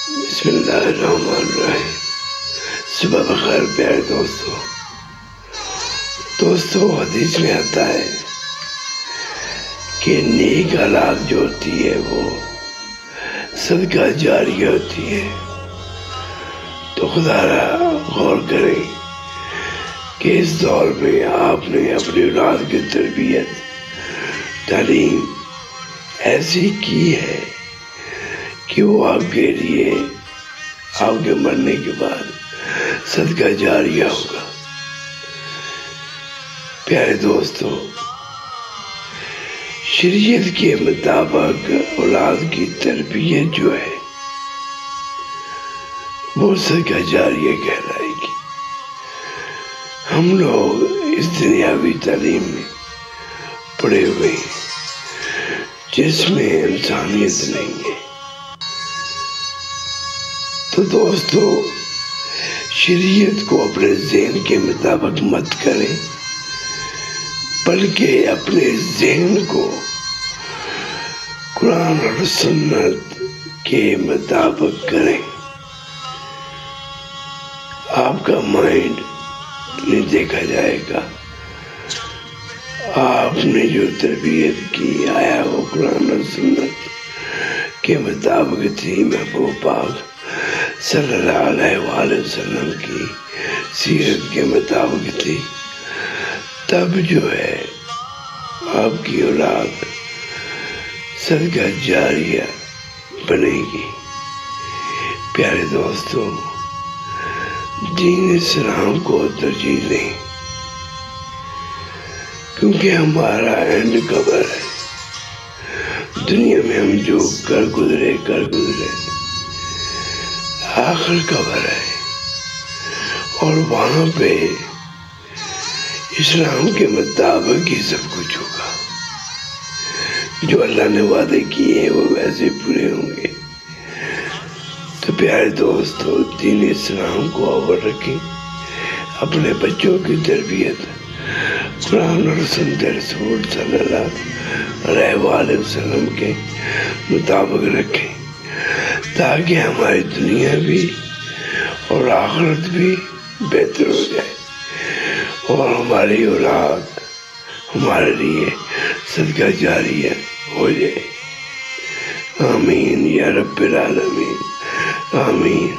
بسم اللہ الرحمن الرحیم۔ صبح بخیر پیارے دوستو، حدیث میں آتا ہے کہ نیک اولاد جو ہوتی ہے وہ صدقہ جاریہ ہوتی ہے۔ تو خدا را غور کریں کہ اس دور میں آپ نے اپنی اولاد کی تربیت تعلیم ایسی کی ہے کہ وہ آپ کے لیے آپ کے مرنے کے بعد صدقہ جاریہ ہوگا۔ پیارے دوستو، شریعت کے مطابق اولاد کی تربیت جو ہے وہ صدقہ جاریہ کہلائے گی۔ ہم لوگ اس دنیاوی تعلیم میں پڑے ہوئے ہیں جس میں انسانیت نہیں ہے۔ تو دوستو، شریعت کو اپنے ذہن کے مطابق مت کریں، بلکہ اپنے ذہن کو قرآن اور سنت کے مطابق کریں۔ آپ کا مائنڈ نہیں دیکھا جائے گا، آپ نے جو تربیت کی آیا وہ قرآن اور سنت کے مطابق تھی، محبوب پاک صلی اللہ علیہ وآلہ وسلم کی سیرت کے مطابق تھی، تب جو ہے آپ کی اولاد صدقہ جاریہ بنے گی۔ پیارے دوستو، دین اسلام کو ترجیح دیں، کیونکہ ہمارا اینڈ قبر ہے۔ دنیا میں ہم جو کر گزرے آخر قبر ہے، اور وہاں پہ اسلام کے مطابق ہی سب کچھ ہوگا۔ جو اللہ نے وعدے کیے ہیں وہ ویسے پورے ہوں گے۔ تو پیارے دوستو، دین اسلام کو اوپر رکھیں، اپنے بچوں کی تربیت قرآن اور سنت رسول صلی اللہ علیہ وآلہ وسلم کے مطابق رکھیں، تاکہ ہماری دنیا بھی اور آخرت بھی بہتر ہو جائے، اور ہماری اولاد ہمارے لیے صدقہ جاریہ ہو جائے۔ آمین یا رب العالمین، آمین۔